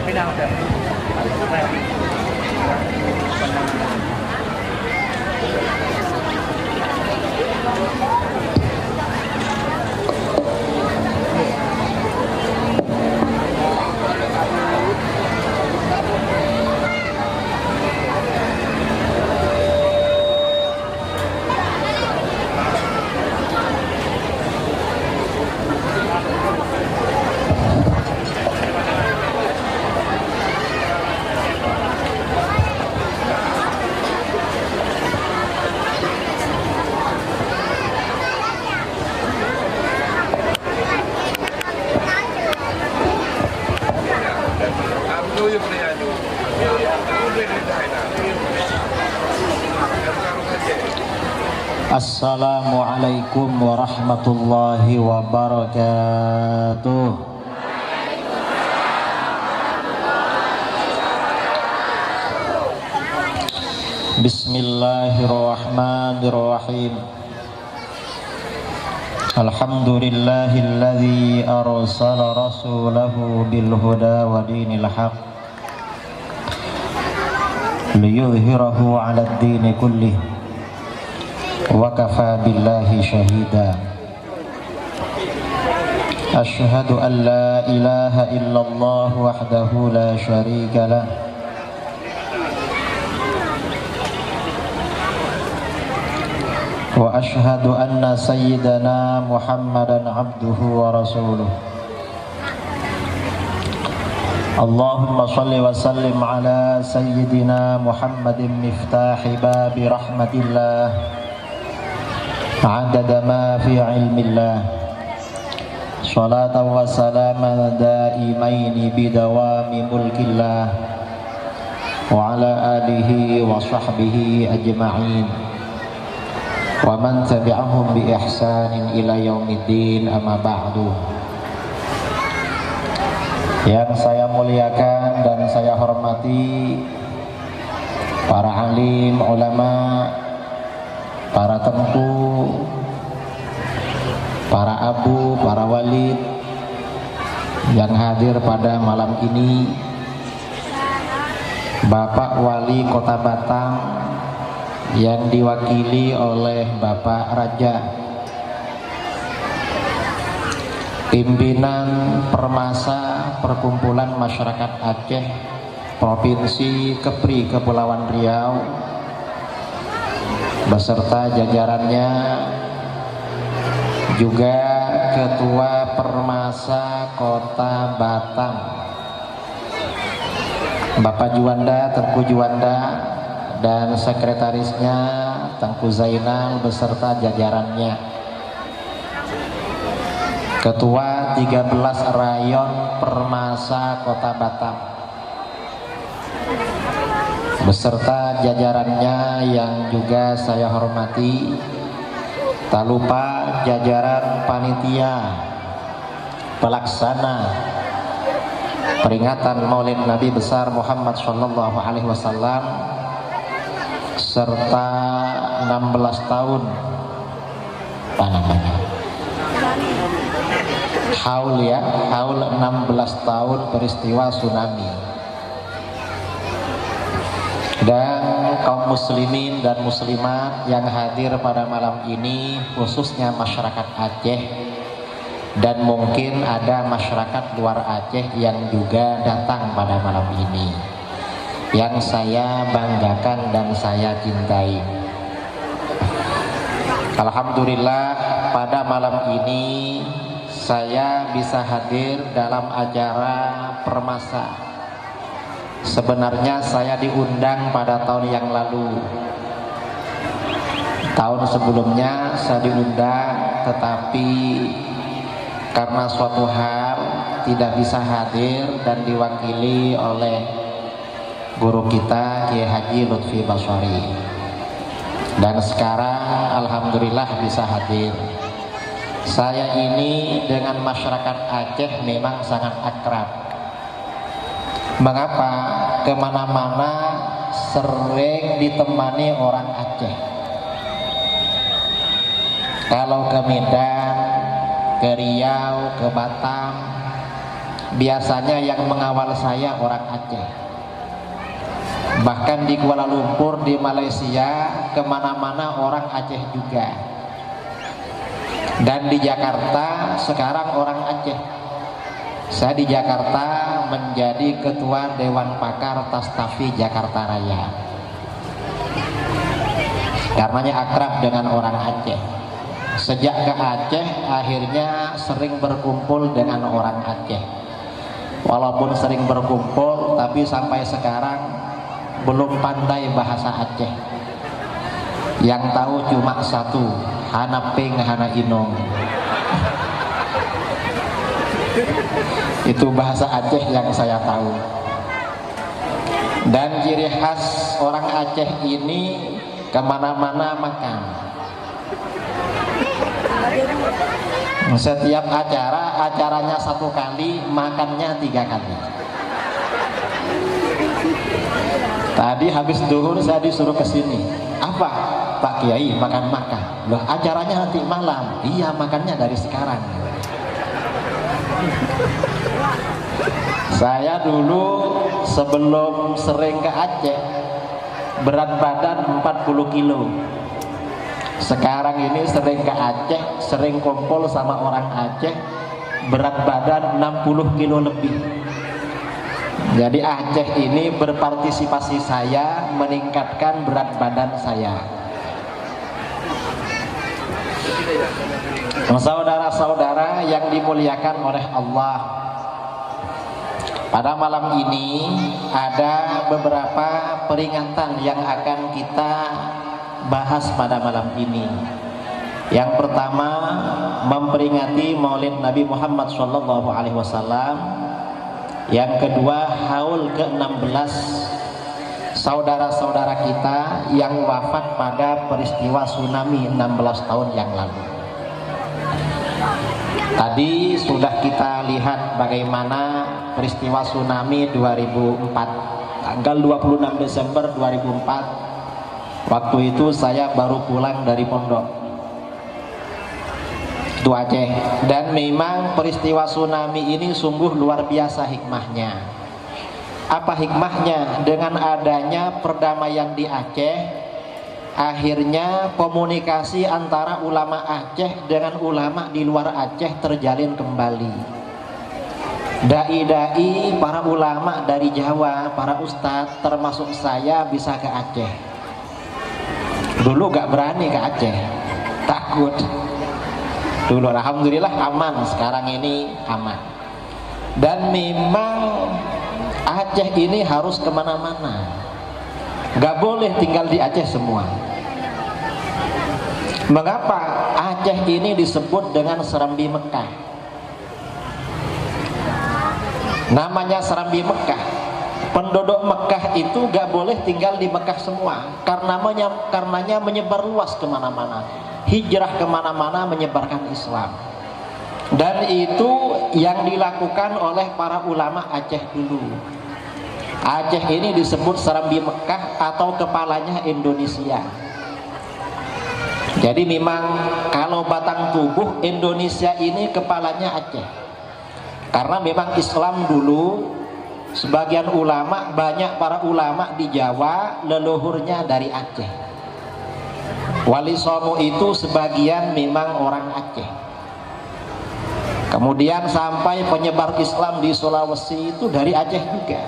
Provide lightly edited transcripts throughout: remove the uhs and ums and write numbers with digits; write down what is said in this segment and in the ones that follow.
Pinang udah. Assalamualaikum warahmatullahi wabarakatuh. Bismillahirrahmanirrahim. Alhamdulillahilladzi arsala rasulahu bil huda wa dinil haq liyudhhirahu 'alad dini kullih wa kafa billahi syahida. Asyhadu an la ilaha illallah wahdahu la syarika lah wa asyhadu anna sayyidana Muhammadan abduhu wa rasuluh. Allahumma shalli wa sallim ala sayyidina Muhammadin miftahi babi rahmatillah adada ma fi ilmillah, salatan wa salaman daimaini bidawami mulkillah wa ala alihi wa sahbihi ajma'in wa man tabi'ahum bi ihsanin ila yaumiddin, amma ba'du. Yang saya muliakan dan saya hormati para alim, ulama, para tempu, para abu, para walid yang hadir pada malam ini, Bapak Wali Kota Batam yang diwakili oleh Bapak Raja, pimpinan Permasa Perkumpulan Masyarakat Aceh Provinsi Kepri Kepulauan Riau beserta jajarannya, juga Ketua Permasa Kota Batam Bapak Juanda, Tengku Juanda, dan sekretarisnya Tengku Zainal beserta jajarannya, Ketua 13 Rayon Permasa Kota Batam beserta jajarannya yang juga saya hormati. Tak lupa jajaran panitia pelaksana peringatan Maulid Nabi besar Muhammad Shallallahu Alaihi Wasallam serta 16 tahun apa namanya haul 16 tahun peristiwa tsunami. Dan kaum muslimin dan muslimat yang hadir pada malam ini, khususnya masyarakat Aceh, dan mungkin ada masyarakat luar Aceh yang juga datang pada malam ini, yang saya banggakan dan saya cintai. Alhamdulillah, pada malam ini saya bisa hadir dalam acara Permasa. Sebenarnya saya diundang pada tahun yang lalu. Tahun sebelumnya saya diundang, tetapi karena suatu hal tidak bisa hadir dan diwakili oleh guru kita Kiai Haji Lutfi Basori. dan sekarang alhamdulillah bisa hadir. Saya ini dengan masyarakat Aceh memang sangat akrab. Mengapa? Kemana-mana sering ditemani orang Aceh. Kalau ke Medan, ke Riau, ke Batam, biasanya yang mengawal saya orang Aceh. Bahkan di Kuala Lumpur, di Malaysia, kemana-mana orang Aceh juga. Dan di Jakarta sekarang orang Aceh. Saya di Jakarta menjadi ketua Dewan Pakar Tastafi Jakarta Raya. Karenanya akrab dengan orang Aceh. Sejak ke Aceh akhirnya sering berkumpul dengan orang Aceh. Walaupun sering berkumpul, tapi sampai sekarang belum pandai bahasa Aceh. Yang tahu cuma satu, hana ping hana inong. Itu bahasa Aceh yang saya tahu. Dan ciri khas orang Aceh ini kemana-mana makan. Setiap acaranya 1 kali, makannya 3 kali. Tadi habis duhur saya disuruh ke sini. Apa? Pak Kiai makan-makan. Loh, acaranya nanti malam. Iya, makannya dari sekarang. Saya dulu sebelum sering ke Aceh berat badan 40 kilo. Sekarang ini sering ke Aceh, sering kumpul sama orang Aceh, berat badan 60 kilo lebih. Jadi Aceh ini berpartisipasi saya meningkatkan berat badan saya. Saudara-saudara yang dimuliakan oleh Allah, pada malam ini ada beberapa peringatan yang akan kita bahas pada malam ini. Yang pertama, memperingati Maulid Nabi Muhammad SAW. Yang kedua, haul ke-16 saudara-saudara kita yang wafat pada peristiwa tsunami 16 tahun yang lalu. Tadi sudah kita lihat bagaimana peristiwa tsunami 2004, tanggal 26 Desember 2004. Waktu itu saya baru pulang dari pondok itu Aceh, dan memang peristiwa tsunami ini sungguh luar biasa hikmahnya. Apa hikmahnya? Dengan adanya perdamaian di Aceh, akhirnya komunikasi antara ulama Aceh dengan ulama di luar Aceh terjalin kembali. Dai-dai, para ulama dari Jawa, para ustadz termasuk saya bisa ke Aceh. Dulu gak berani ke Aceh, takut. Dulu alhamdulillah aman, sekarang ini aman. Dan memang Aceh ini harus kemana-mana, gak boleh tinggal di Aceh semua. Mengapa Aceh ini disebut dengan Serambi Mekah? Namanya Serambi Mekah. Penduduk Mekah itu gak boleh tinggal di Mekah semua, karenanya menyebar luas kemana-mana, hijrah kemana-mana menyebarkan Islam. Dan itu yang dilakukan oleh para ulama Aceh dulu. Aceh ini disebut Serambi Mekah atau kepalanya Indonesia. Jadi memang kalau batang tubuh Indonesia ini kepalanya Aceh. Karena memang Islam dulu, sebagian ulama, banyak para ulama di Jawa leluhurnya dari Aceh. Wali Songo itu sebagian memang orang Aceh. Kemudian sampai penyebar Islam di Sulawesi itu dari Aceh juga.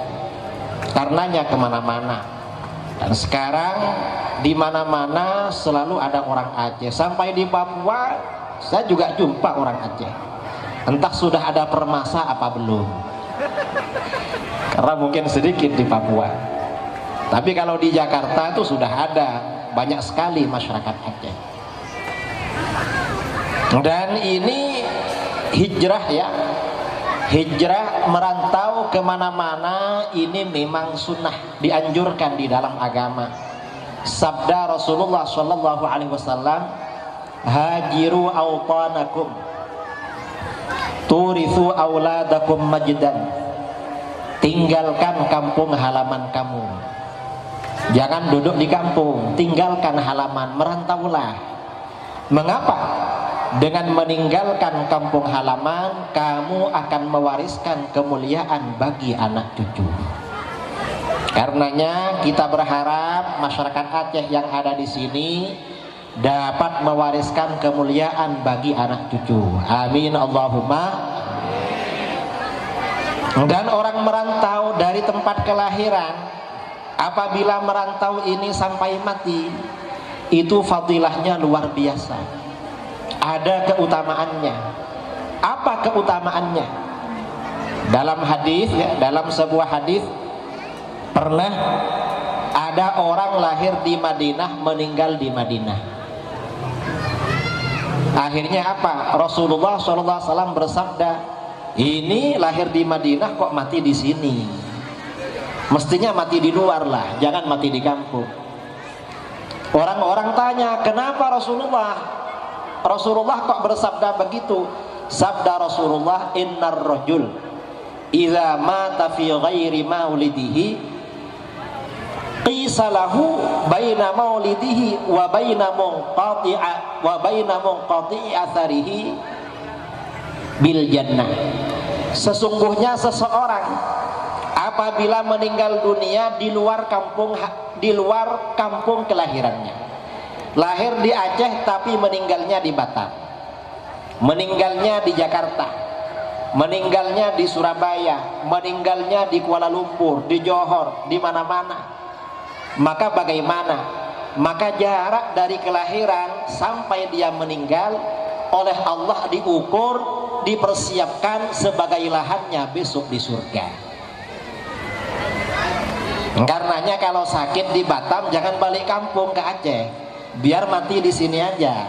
Karenanya kemana-mana. Dan sekarang di mana-mana selalu ada orang Aceh. Sampai di Papua saya juga jumpa orang Aceh. Entah sudah ada permasa apa belum. Karena mungkin sedikit di Papua. Tapi kalau di Jakarta itu sudah ada banyak sekali masyarakat Aceh. Dan ini hijrah ya, hijrah merantau kemana-mana ini memang sunnah, dianjurkan di dalam agama. Sabda Rasulullah Shallallahu Alaihi Wasallam, hajiru awtanakum turithu auladakum majdan. Tinggalkan kampung halaman kamu, jangan duduk di kampung, tinggalkan halaman, merantaulah. Mengapa? Dengan meninggalkan kampung halaman, kamu akan mewariskan kemuliaan bagi anak cucu. Karenanya kita berharap masyarakat Aceh yang ada di sini dapat mewariskan kemuliaan bagi anak cucu. Amin Allahumma. Dan orang merantau dari tempat kelahiran, apabila merantau ini sampai mati, itu fadilahnya luar biasa. Ada keutamaannya. Apa keutamaannya? Dalam hadis, ya, dalam sebuah hadis, pernah ada orang lahir di Madinah, meninggal di Madinah. Akhirnya apa? Rasulullah SAW bersabda, ini lahir di Madinah kok mati di sini? Mestinya mati di luar lah, jangan mati di kampung. Orang-orang tanya, kenapa Rasulullah? Rasulullah kok bersabda begitu? Sabda Rasulullah, innar rajul idza mata fi ghairi maulidihi qisa lahu baina maulidihi wa baina munqati'i atharihi bil jannah. Sesungguhnya seseorang apabila meninggal dunia di luar kampung kelahirannya, lahir di Aceh tapi meninggalnya di Batam, meninggalnya di Jakarta, meninggalnya di Surabaya, meninggalnya di Kuala Lumpur, di Johor, di mana-mana, maka bagaimana? Maka jarak dari kelahiran sampai dia meninggal oleh Allah diukur, dipersiapkan sebagai lahannya besok di surga. Karenanya kalau sakit di Batam jangan balik kampung ke Aceh, biar mati di sini aja.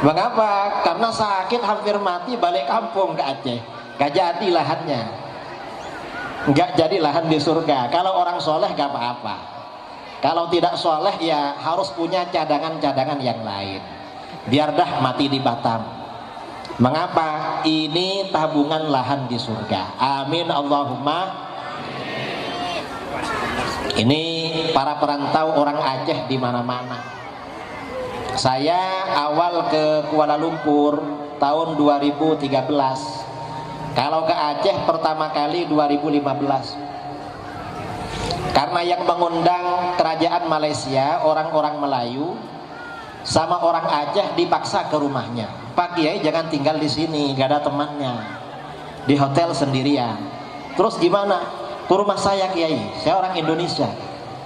Mengapa? Karena sakit hampir mati balik kampung ke Aceh, gak jadi lahannya, gak jadi lahan di surga. Kalau orang soleh gak apa-apa, kalau tidak soleh ya harus punya cadangan-cadangan yang lain. Biar dah mati di Batam. Mengapa? Ini tabungan lahan di surga. Amin Allahumma. Ini para perantau orang Aceh di mana-mana. Saya awal ke Kuala Lumpur tahun 2013. Kalau ke Aceh pertama kali 2015. Karena yang mengundang kerajaan Malaysia orang-orang Melayu sama orang Aceh dipaksa ke rumahnya. Pak Kiai jangan tinggal di sini, gak ada temannya, di hotel sendirian. Terus gimana? Ke rumah saya Kiai, saya orang Indonesia.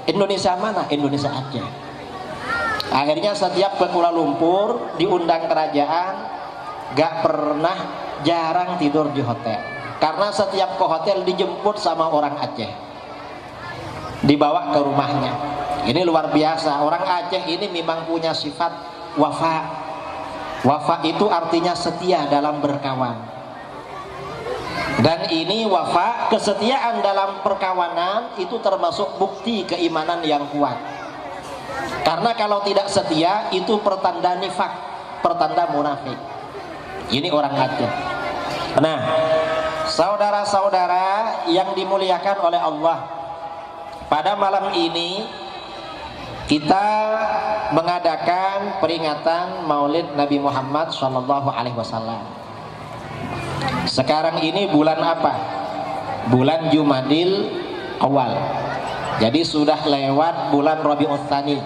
Indonesia mana? Indonesia Aceh. Akhirnya setiap ke Kuala Lumpur diundang kerajaan, gak pernah, jarang tidur di hotel. Karena setiap ke hotel dijemput sama orang Aceh, dibawa ke rumahnya. Ini luar biasa. Orang Aceh ini memang punya sifat wafa. Wafa itu artinya setia dalam berkawan. Dan ini wafa, kesetiaan dalam perkawanan itu termasuk bukti keimanan yang kuat. Karena kalau tidak setia itu pertanda nifak, pertanda munafik. Ini orang Aceh. Nah, saudara-saudara yang dimuliakan oleh Allah, pada malam ini kita mengadakan peringatan Maulid Nabi Muhammad SAW. Sekarang ini bulan apa? Bulan Jumadil Awal. Jadi sudah lewat bulan Rabiul Tsani.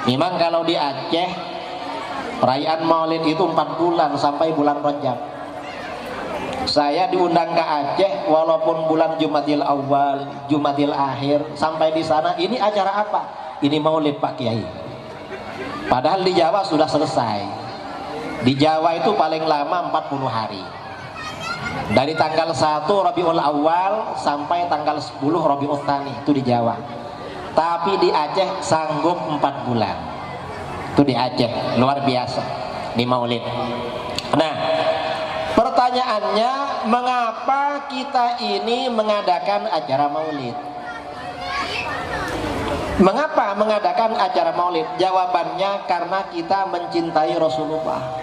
Memang kalau di Aceh perayaan Maulid itu 4 bulan sampai bulan Rajab. Saya diundang ke Aceh walaupun bulan Jumadil Awal, Jumadil Akhir, sampai di sana ini acara apa? Ini Maulid Pak Kiai. Padahal di Jawa sudah selesai. Di Jawa itu paling lama 40 hari. Dari tanggal 1 Rabiul Awal sampai tanggal 10 Rabiul Tsani itu di Jawa. Tapi di Aceh sanggup 4 bulan. Itu di Aceh, luar biasa di Maulid. Nah, pertanyaannya, mengapa kita ini mengadakan acara Maulid? Mengapa mengadakan acara maulid? Jawabannya karena kita mencintai Rasulullah.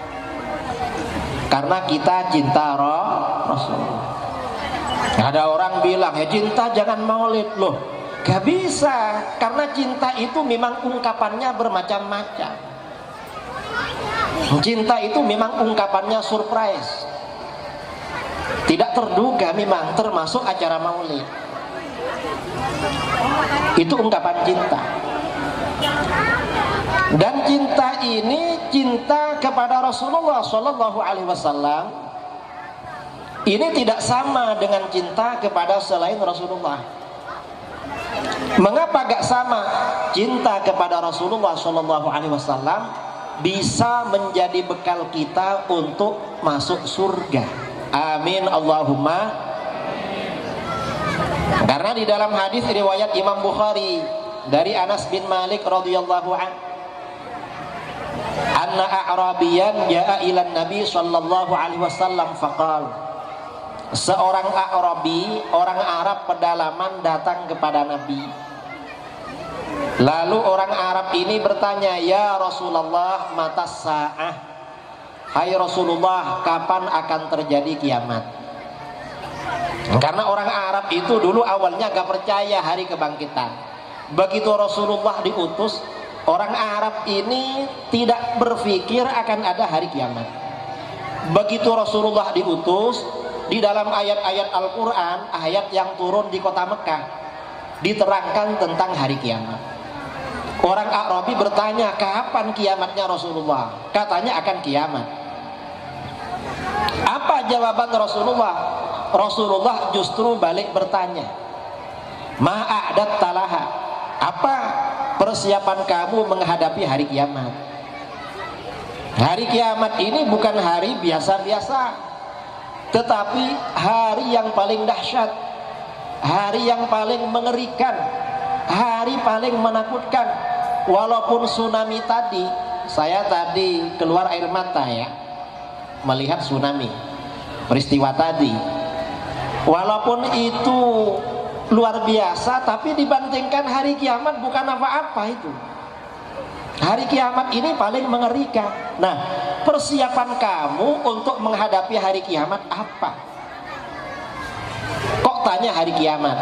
Karena kita cinta Rasulullah. Ada orang bilang, ya cinta jangan maulid. Loh, gak bisa. Karena cinta itu memang ungkapannya bermacam-macam. Cinta itu memang ungkapannya surprise. Tidak terduga memang, termasuk acara maulid. Itu ungkapan cinta. Dan cinta ini cinta kepada Rasulullah Shallallahu Alaihi Wasallam. Ini tidak sama dengan cinta kepada selain Rasulullah. Mengapa gak sama? Cinta kepada Rasulullah Shallallahu Alaihi Wasallam bisa menjadi bekal kita untuk masuk surga. Amin Allahumma. Karena di dalam hadis riwayat Imam Bukhari dari Anas bin Malik radhiyallahu an, anna a'rabiyan ja'a ila Nabi sallallahu alaihi wasallam faqal, seorang A'rabi, orang Arab pedalaman datang kepada Nabi. Lalu orang Arab ini bertanya, ya Rasulullah, matas sa'ah, hai Rasulullah, kapan akan terjadi kiamat? Karena orang Arab itu dulu awalnya gak percaya hari kebangkitan. Begitu Rasulullah diutus, orang Arab ini tidak berpikir akan ada hari kiamat. Begitu Rasulullah diutus, di dalam ayat-ayat Al-Quran, ayat yang turun di kota Mekah, diterangkan tentang hari kiamat. Orang Arabi bertanya, kapan kiamatnya Rasulullah? Katanya akan kiamat. Apa jawaban Rasulullah? Rasulullah justru balik bertanya, ma'adat talaha, apa persiapan kamu menghadapi hari kiamat? Hari kiamat ini bukan hari biasa-biasa, tetapi hari yang paling dahsyat, hari yang paling mengerikan, hari paling menakutkan. Walaupun tsunami tadi, saya tadi keluar air mata ya melihat tsunami, peristiwa tadi. Walaupun itu luar biasa, tapi dibandingkan hari kiamat bukan apa-apa itu. Hari kiamat ini paling mengerikan. Nah, persiapan kamu untuk menghadapi hari kiamat apa? Kok tanya hari kiamat?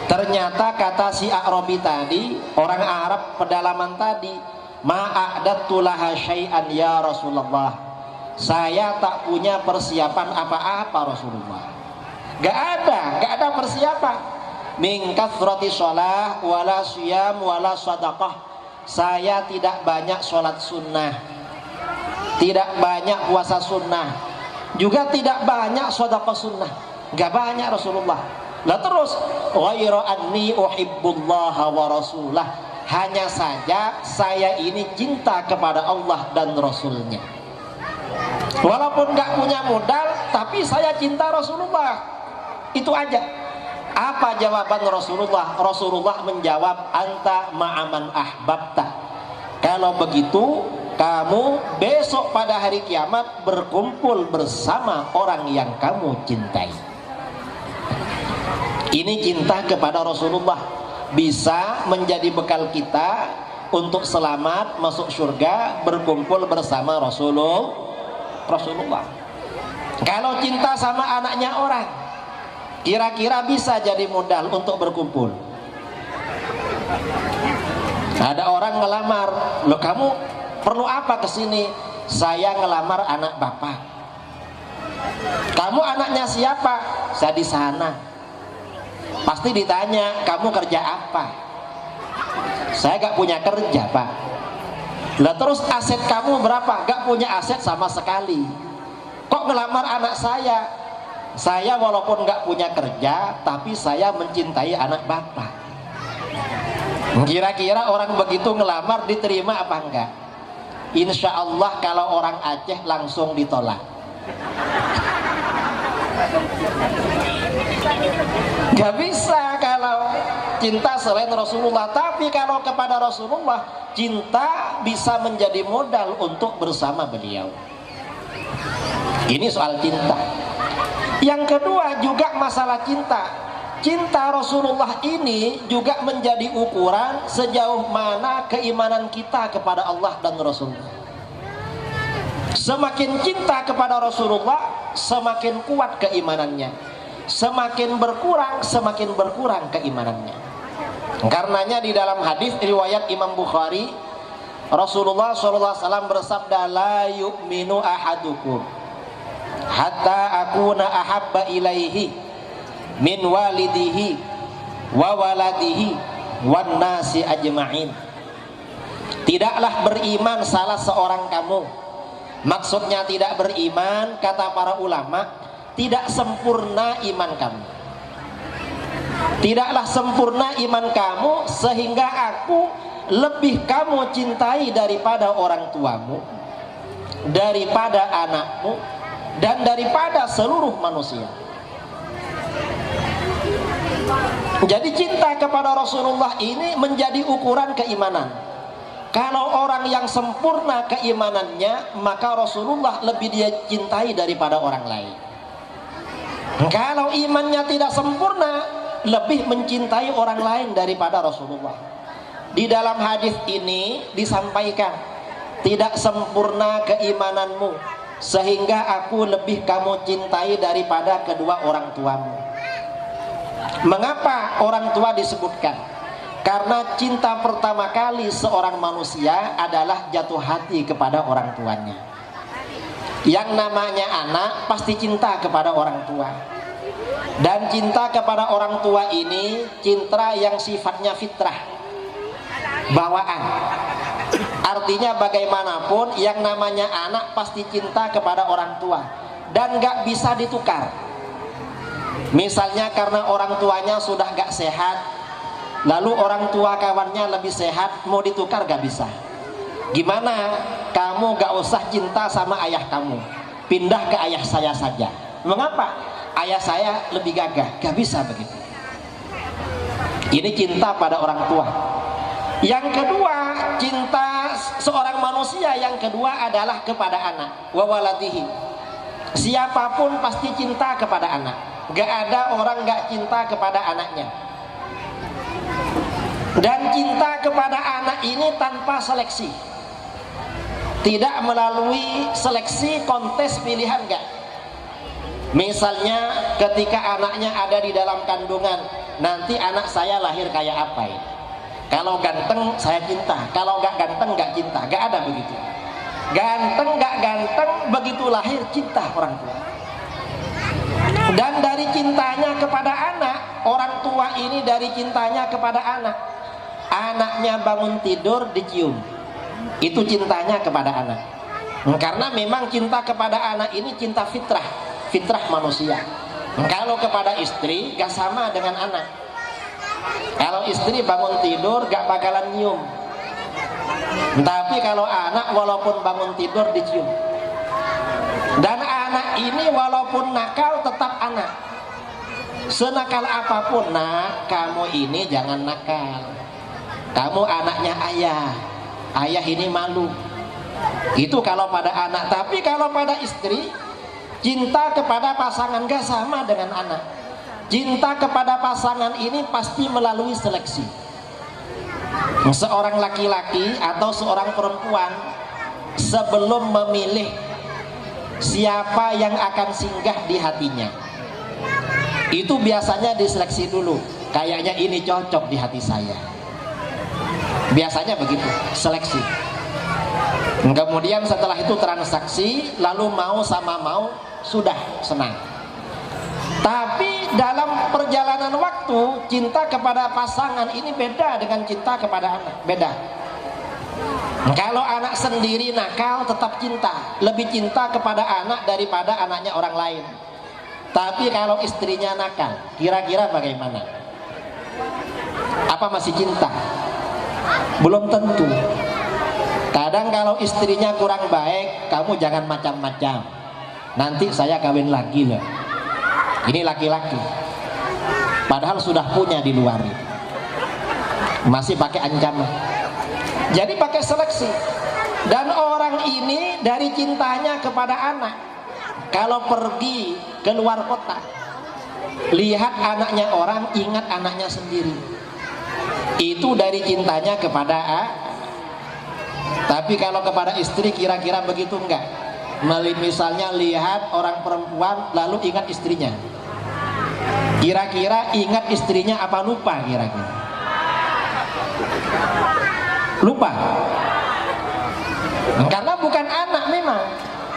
Ternyata kata si A'rabi tadi, orang Arab pedalaman tadi, ma'adattu laha syai'an ya Rasulullah, saya tak punya persiapan apa-apa Rasulullah. Gak ada persiapan. Min kathrati shalah wala siyam wala sadaqah, saya tidak banyak sholat sunnah, tidak banyak puasa sunnah, juga tidak banyak sedekah sunnah. Gak banyak Rasulullah. Lah terus, ghairu anni uhibbullaha wa rasulah, hanya saja saya ini cinta kepada Allah dan Rasulnya. Walaupun gak punya modal, tapi saya cinta Rasulullah. Itu aja. Apa jawaban Rasulullah? Rasulullah menjawab, anta ma'aman ahbabta. Kalau begitu, kamu besok pada hari kiamat berkumpul bersama orang yang kamu cintai. Ini cinta kepada Rasulullah bisa menjadi bekal kita untuk selamat masuk surga, berkumpul bersama Rasulullah. Kalau cinta sama anaknya orang, kira-kira bisa jadi modal untuk berkumpul. Ada orang ngelamar, loh kamu perlu apa kesini? Saya ngelamar anak bapak. Kamu anaknya siapa? Saya di sana. Pasti ditanya, kamu kerja apa? Saya gak punya kerja pak. Lah terus aset kamu berapa? Gak punya aset sama sekali. Kok ngelamar anak saya? Saya walaupun gak punya kerja, tapi saya mencintai anak bapak. Kira-kira orang begitu ngelamar diterima apa enggak? Insya Allah kalau orang Aceh langsung ditolak. Gak bisa kalau cinta selain Rasulullah. Tapi kalau kepada Rasulullah, cinta bisa menjadi modal untuk bersama beliau. Ini soal cinta. Yang kedua juga masalah cinta. cinta Rasulullah ini juga menjadi ukuran sejauh mana keimanan kita kepada Allah dan Rasulullah. Semakin cinta kepada Rasulullah, semakin kuat keimanannya. Semakin berkurang keimanannya. Karenanya di dalam hadis riwayat Imam Bukhari, Rasulullah SAW bersabda, la yu'minu ahadukum hatta akuna ahabba ilaihi min walidihi wa waladihi wan nasi ajma'in. Tidaklah beriman salah seorang kamu. Maksudnya tidak beriman, kata para ulama, tidak sempurna iman kamu. Tidaklah sempurna iman kamu sehingga aku lebih kamu cintai daripada orang tuamu, daripada anakmu, dan daripada seluruh manusia. Jadi cinta kepada Rasulullah ini menjadi ukuran keimanan. Kalau orang yang sempurna keimanannya, maka Rasulullah lebih dia cintai daripada orang lain. Kalau imannya tidak sempurna, lebih mencintai orang lain daripada Rasulullah. Di dalam hadis ini disampaikan, tidak sempurna keimananmu sehingga aku lebih kamu cintai daripada kedua orang tuamu. Mengapa orang tua disebutkan? Karena cinta pertama kali seorang manusia adalah jatuh hati kepada orang tuanya. Yang namanya anak pasti cinta kepada orang tua. Dan cinta kepada orang tua ini cinta yang sifatnya fitrah, bawaan. Artinya bagaimanapun yang namanya anak pasti cinta kepada orang tua dan gak bisa ditukar. Misalnya karena orang tuanya sudah gak sehat, lalu orang tua kawannya lebih sehat, mau ditukar gak bisa. Gimana? Kamu gak usah cinta sama ayah kamu, pindah ke ayah saya saja. Mengapa? Ayah saya lebih gagah. Gak bisa begitu. Ini cinta pada orang tua. Yang kedua, cinta seorang manusia yang kedua adalah kepada anak. Wa waladihi. Siapapun pasti cinta kepada anak. Gak ada orang gak cinta kepada anaknya. Dan cinta kepada anak ini tanpa seleksi, tidak melalui seleksi kontes pilihan enggak. Misalnya ketika anaknya ada di dalam kandungan, nanti anak saya lahir kayak apa ya? Kalau ganteng saya cinta, kalau gak ganteng gak cinta. Gak ada begitu. Ganteng gak ganteng, begitu lahir cinta orang tua. Dan dari cintanya kepada anak, orang tua ini dari cintanya kepada anak, anaknya bangun tidur dicium, itu cintanya kepada anak. Karena memang cinta kepada anak ini cinta fitrah, fitrah manusia. Kalau kepada istri gak sama dengan anak. Kalau istri bangun tidur gak bakalan nyium, tapi kalau anak walaupun bangun tidur dicium. Dan anak ini walaupun nakal tetap anak. Senakal apapun, nak, kamu ini jangan nakal. Kamu anaknya ayah, ayah ini malu. Itu kalau pada anak. Tapi kalau pada istri, cinta kepada pasangan gak sama dengan anak. Cinta kepada pasangan ini pasti melalui seleksi. Seorang laki-laki atau seorang perempuan sebelum memilih siapa yang akan singgah di hatinya, itu biasanya diseleksi dulu. Kayaknya ini cocok di hati saya. Biasanya begitu, seleksi. Kemudian setelah itu transaksi, lalu mau sama mau, sudah senang. Tapi dalam perjalanan waktu, cinta kepada pasangan ini beda dengan cinta kepada anak, beda. Kalau anak sendiri nakal tetap cinta, lebih cinta kepada anak daripada anaknya orang lain. Tapi kalau istrinya nakal, kira-kira bagaimana? Apa masih cinta? Belum tentu. Kadang kalau istrinya kurang baik, kamu jangan macam-macam, nanti saya kawin lagi loh. Ini laki-laki, padahal sudah punya di luar, masih pakai ancaman. Jadi pakai seleksi. Dan orang ini dari cintanya kepada anak, kalau pergi ke luar kota, lihat anaknya orang, ingat anaknya sendiri. Itu dari cintanya kepada tapi kalau kepada istri kira-kira begitu enggak? Misalnya lihat orang perempuan lalu ingat istrinya, kira-kira ingat istrinya apa lupa? Kira-kira lupa, karena bukan anak. Memang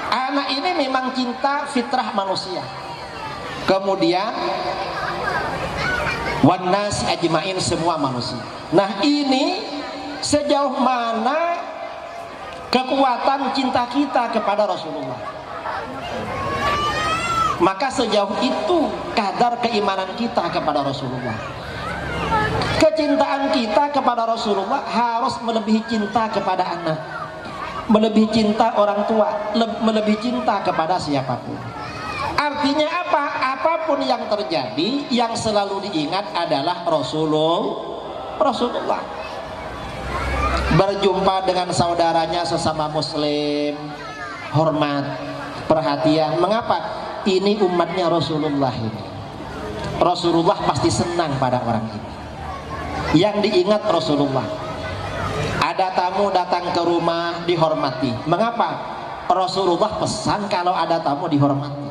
anak ini memang cinta fitrah manusia. Kemudian wanas ajmain, semua manusia. Nah, ini sejauh mana kekuatan cinta kita kepada Rasulullah. Maka sejauh itu kadar keimanan kita kepada Rasulullah. Kecintaan kita kepada Rasulullah harus melebihi cinta kepada anak, melebihi cinta orang tua, melebihi cinta kepada siapapun. Artinya apa? Apapun yang terjadi, yang selalu diingat adalah Rasulullah. Berjumpa dengan saudaranya sesama muslim, hormat, perhatian. Mengapa? Ini umatnya Rasulullah ini. Rasulullah pasti senang pada orang ini. Yang diingat Rasulullah. Ada tamu datang ke rumah, dihormati. Mengapa? Rasulullah pesan kalau ada tamu dihormati.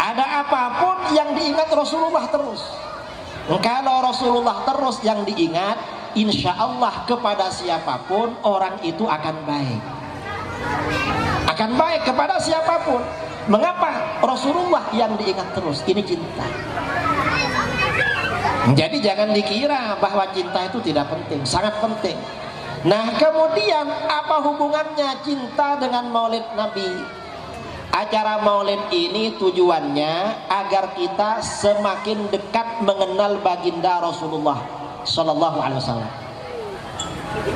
Ada apapun yang diingat Rasulullah terus. Kalau Rasulullah terus yang diingat, insya Allah kepada siapapun orang itu akan baik. Akan baik kepada siapapun. Mengapa? Rasulullah yang diingat terus. Ini cinta. Jadi jangan dikira bahwa cinta itu tidak penting. Sangat penting. Nah, kemudian apa hubungannya cinta dengan Maulid Nabi? Acara Maulid ini tujuannya agar kita semakin dekat mengenal baginda Rasulullah Sallallahu Alaihi Wasallam.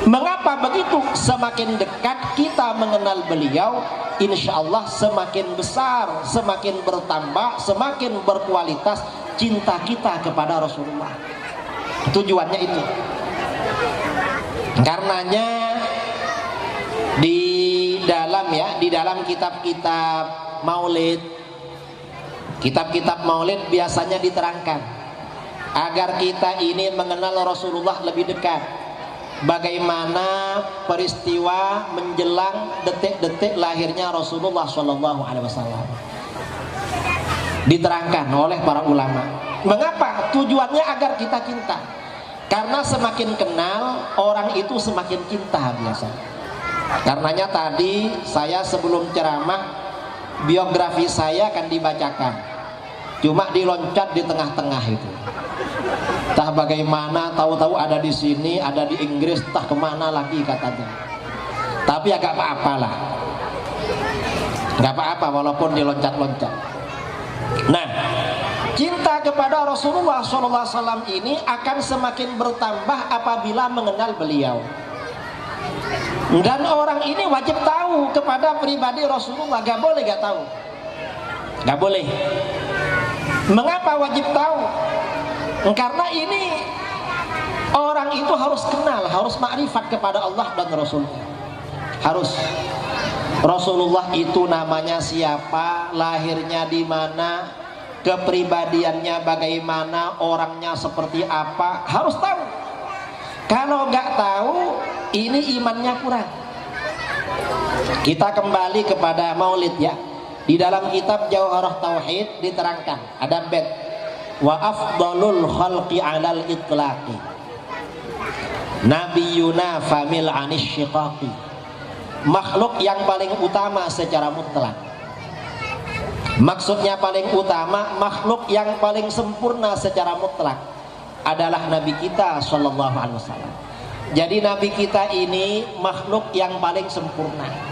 Mengapa begitu? Semakin dekat kita mengenal beliau, insya Allah semakin besar, semakin bertambah, semakin berkualitas cinta kita kepada Rasulullah. Tujuannya itu. Karenanya di dalam kitab-kitab Maulid, kitab-kitab Maulid biasanya diterangkan agar kita ini mengenal Rasulullah lebih dekat. Bagaimana peristiwa menjelang detik-detik lahirnya Rasulullah Shallallahu Alaihi Wasallam diterangkan oleh para ulama. Mengapa? Tujuannya agar kita cinta. Karena semakin kenal orang itu semakin cinta biasanya. Karenanya tadi saya sebelum ceramah biografi saya akan dibacakan. Cuma diloncat di tengah-tengah itu. Entah bagaimana, tahu-tahu ada di sini, ada di Inggris, entah kemana lagi katanya. Tapi agak apa-apa lah. Gak apa-apa walaupun diloncat-loncat. Nah, cinta kepada Rasulullah SAW ini akan semakin bertambah apabila mengenal beliau. Dan orang ini wajib tahu kepada pribadi Rasulullah. Gak boleh gak tahu. Gak boleh. Mengapa wajib tahu? Karena ini orang itu harus kenal, harus makrifat kepada Allah dan Rasulnya. Harus. Rasulullah itu namanya siapa, lahirnya di mana, kepribadiannya bagaimana, orangnya seperti apa, harus tahu. Kalau nggak tahu, ini imannya kurang. Kita kembali kepada Maulid ya. Di dalam kitab Jauharah Tauhid diterangkan ada bait wa afdalul khalqi 'alal itlaqi nabiyuna famil anis syiqaqi. Makhluk yang paling utama secara mutlak. Maksudnya paling utama, makhluk yang paling sempurna secara mutlak adalah Nabi kita Sallallahu Alaihi Wasallam. Jadi Nabi kita ini makhluk yang paling sempurna.